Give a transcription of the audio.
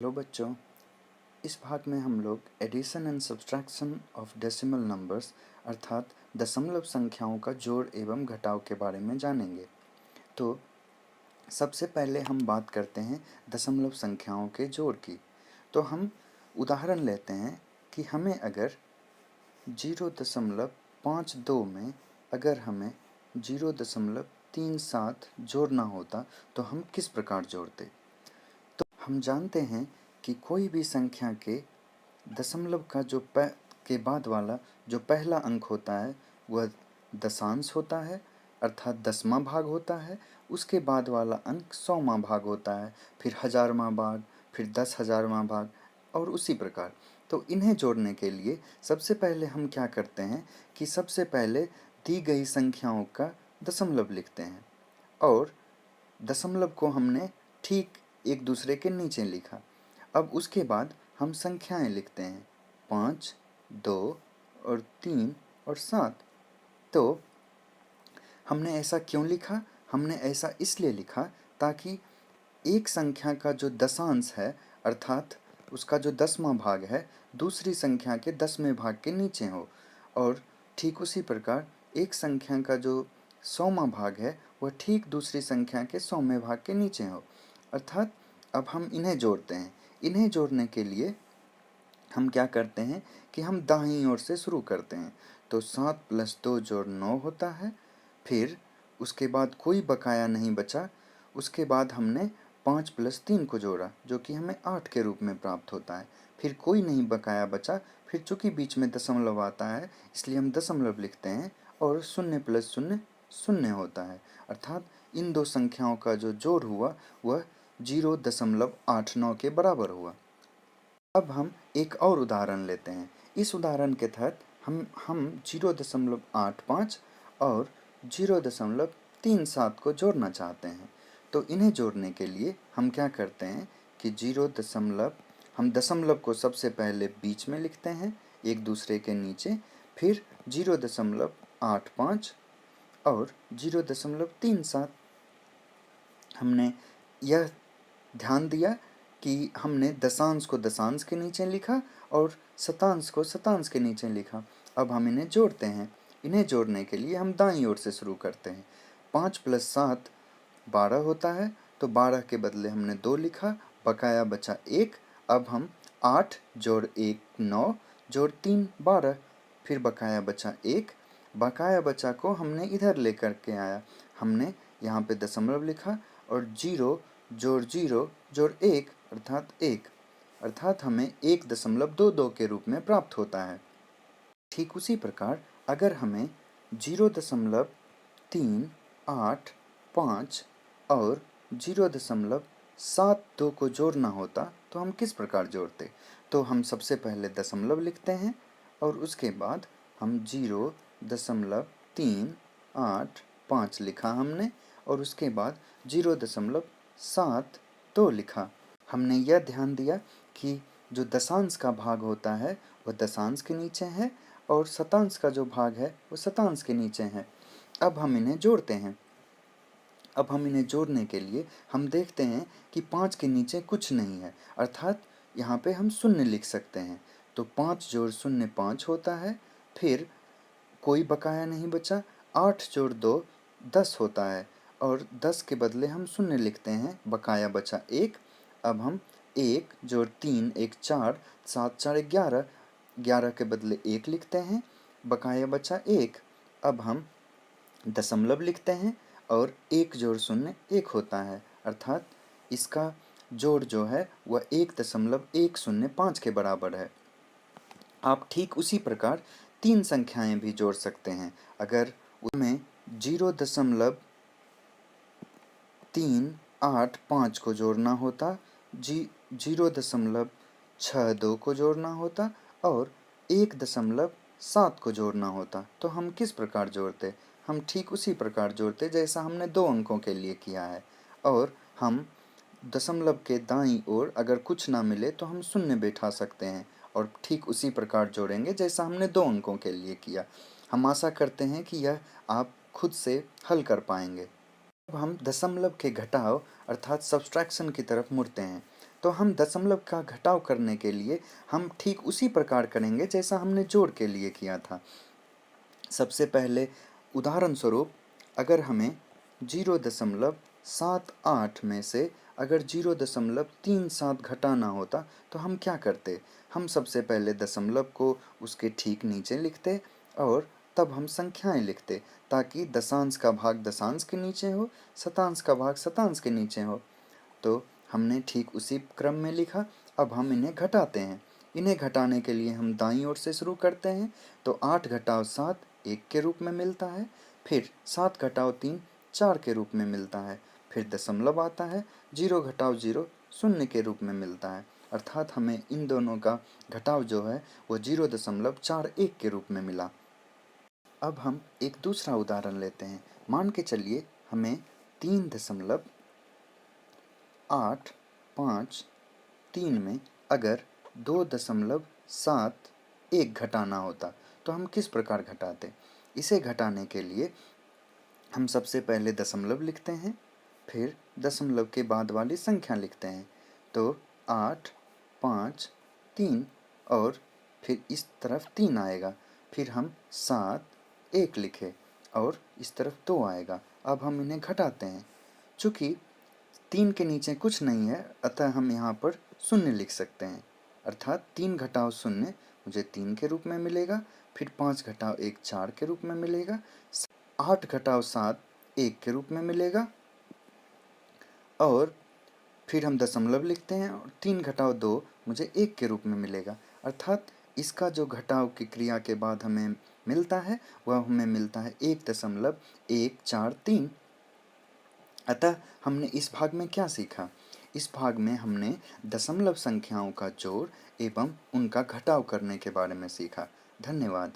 Hello बच्चों, इस भाग में हम लोग addition and subtraction of decimal numbers अर्थात दशमलव संख्याओं का जोड़ एवं घटाव के बारे में जानेंगे। तो सबसे पहले हम बात करते हैं दशमलव संख्याओं के जोड़ की। तो हम उदाहरण लेते हैं कि हमें अगर 0.52 में अगर हमें 0.37 जोड़ना होता तो हम किस प्रकार जोड़ते। तो हम जानते हैं कि कोई भी संख्या के दशमलव का के बाद वाला जो पहला अंक होता है वह दशांश होता है अर्थात 10वां भाग होता है। उसके बाद वाला अंक 100वां भाग होता है, फिर 1000वां भाग, फिर 10,000वां भाग और उसी प्रकार। तो इन्हें जोड़ने के लिए सबसे पहले हम क्या करते हैं कि सबसे पहले दी गई संख्याओं का दशमलव लिखते हैं और दशमलव को हमने ठीक एक दूसरे के नीचे लिखा। अब उसके बाद हम संख्याएं लिखते हैं 5, 2 और 3 और 7। तो हमने ऐसा क्यों लिखा? हमने ऐसा इसलिए लिखा ताकि एक संख्या का जो दशांश है अर्थात उसका जो 10वां भाग है दूसरी संख्या के 10वें भाग के नीचे हो, और ठीक उसी प्रकार एक संख्या का जो 100वां भाग है वह ठीक दूसरी संख्या के 100वें भाग के नीचे हो। अर्थात अब हम इन्हें जोड़ते हैं। इन्हें जोड़ने के लिए हम क्या करते हैं कि हम दाहिनी ओर से शुरू करते हैं। तो 7 + 2 = 9 होता है। फिर उसके बाद कोई बकाया नहीं बचा। उसके बाद हमने 5 + 3 को जोड़ा जो कि हमें 8 के रूप में प्राप्त होता है। फिर कोई नहीं बकाया बचा। फिर चूँकि बीच में दशमलव आता है इसलिए हम दशमलव लिखते हैं और 0 + 0 0 होता है। अर्थात इन दो संख्याओं का जो जोड़ हुआ वह 0.89 के बराबर हुआ। अब हम एक और उदाहरण लेते हैं। इस उदाहरण के तहत हम 0.85 और 0.37 को जोड़ना चाहते हैं। तो इन्हें जोड़ने के लिए हम क्या करते हैं कि हम दशमलव को सबसे पहले बीच में लिखते हैं एक दूसरे के नीचे, फिर 0.85 और 0.37। हमने यह ध्यान दिया कि हमने दशांश को दशांश के नीचे लिखा और शतांश को शतांश के नीचे लिखा। अब हम इन्हें जोड़ते हैं। इन्हें जोड़ने के लिए हम दाईं ओर से शुरू करते हैं। 5 + 7 12 होता है, तो 12 के बदले हमने 2 लिखा, बकाया बचा 1। अब हम 8 + 1 9 + 3 12, फिर बकाया बचा 1। बकाया बचा को हमने इधर लेकर के आया। हमने यहाँ पे दशमलव लिखा और 0 + 0 + 1 अर्थात 1, अर्थात हमें 1.22 के रूप में प्राप्त होता है। ठीक उसी प्रकार अगर हमें 0.385 और 0.72 को जोड़ना होता तो हम किस प्रकार जोड़ते। तो हम सबसे पहले दशमलव लिखते हैं और उसके बाद हम 0.385 लिखा हमने और उसके बाद 0.72 लिखा। हमने यह ध्यान दिया कि जो दशांश का भाग होता है वह दशांश के नीचे है और शतांश का जो भाग है वो शतांश के नीचे है। अब हम इन्हें जोड़ते हैं। अब हम इन्हें जोड़ने के लिए हम देखते हैं कि 5 के नीचे कुछ नहीं है, अर्थात यहाँ पे हम 0 लिख सकते हैं। तो 5 + 0 5 होता है। फिर कोई बकाया नहीं बचा। 8 + 2 10 होता है और 10 के बदले हम 0 लिखते हैं, बकाया बचा 1। अब हम 1 + 3 1 4 7 4 11, 11 के बदले 1 लिखते हैं, बकाया बचा 1। अब हम दशमलव लिखते हैं और 1 + 0 1 होता है, अर्थात इसका जोड़ जो है वह 1.105 के बराबर है। आप ठीक उसी प्रकार 3 संख्याएं भी जोड़ सकते हैं। अगर उनमें 0.385 को जोड़ना होता, 0.62 को जोड़ना होता और 1.7 को जोड़ना होता, तो हम किस प्रकार जोड़ते। हम ठीक उसी प्रकार जोड़ते जैसा हमने 2 अंकों के लिए किया है। और हम दशमलव के दाईं ओर अगर कुछ ना मिले तो हम 0 बैठा सकते हैं और ठीक उसी प्रकार जोड़ेंगे जैसा हमने 2 अंकों के लिए किया। हम आशा करते हैं कि यह आप खुद से हल कर पाएंगे। अब हम दशमलव के घटाव अर्थात सब्सट्रैक्शन की तरफ मुड़ते हैं। तो हम दशमलव का घटाव करने के लिए हम ठीक उसी प्रकार करेंगे जैसा हमने जोड़ के लिए किया था। सबसे पहले उदाहरण स्वरूप अगर हमें 0.78 में से अगर 0.37 घटाना होता तो हम क्या करते? हम सबसे पहले दशमलव को उसके ठीक नीचे लिखते और तब हम संख्याएं लिखते, ताकि दशांश का भाग दशांश के नीचे हो, शतांश का भाग शतांश के नीचे हो। तो हमने ठीक उसी क्रम में लिखा। अब हम इन्हें घटाते हैं। इन्हें घटाने के लिए हम दाईं ओर से शुरू करते हैं। तो 8 घटाव 7 1 के रूप में मिलता है। फिर 7 घटाव 3 4 के रूप में मिलता है। फिर दशमलव आता है। 0 घटाव 0 शून्य के रूप में मिलता है। अर्थात हमें इन दोनों का घटाव जो है वो 0.41 के रूप में मिला। अब हम एक दूसरा उदाहरण लेते हैं। मान के चलिए हमें 3.853 में अगर 2.71 घटाना होता तो हम किस प्रकार घटाते? इसे घटाने के लिए हम सबसे पहले दशमलव लिखते हैं, फिर दशमलव के बाद वाली संख्या लिखते हैं। तो 8 5 3 और फिर इस तरफ 3 आएगा। फिर हम 7 1 लिखे और इस तरफ 2 आएगा। अब हम इन्हें घटाते हैं। चूँकि 3 के नीचे कुछ नहीं है, अतः हम यहाँ पर शून्य लिख सकते हैं। अर्थात 3 घटाव 0 मुझे 3 के रूप में मिलेगा। फिर 5 घटाव 1 4 के रूप में मिलेगा। 8 घटाव 7 1 के रूप में मिलेगा। और फिर हम दशमलव लिखते हैं और 3 घटाव 2 मुझे 1 के रूप में मिलेगा। अर्थात इसका जो घटाव की क्रिया के बाद हमें मिलता है वह हमें मिलता है 1.143। अतः हमने इस भाग में क्या सीखा? इस भाग में हमने दशमलव संख्याओं का जोड़ एवं उनका घटाव करने के बारे में सीखा। धन्यवाद।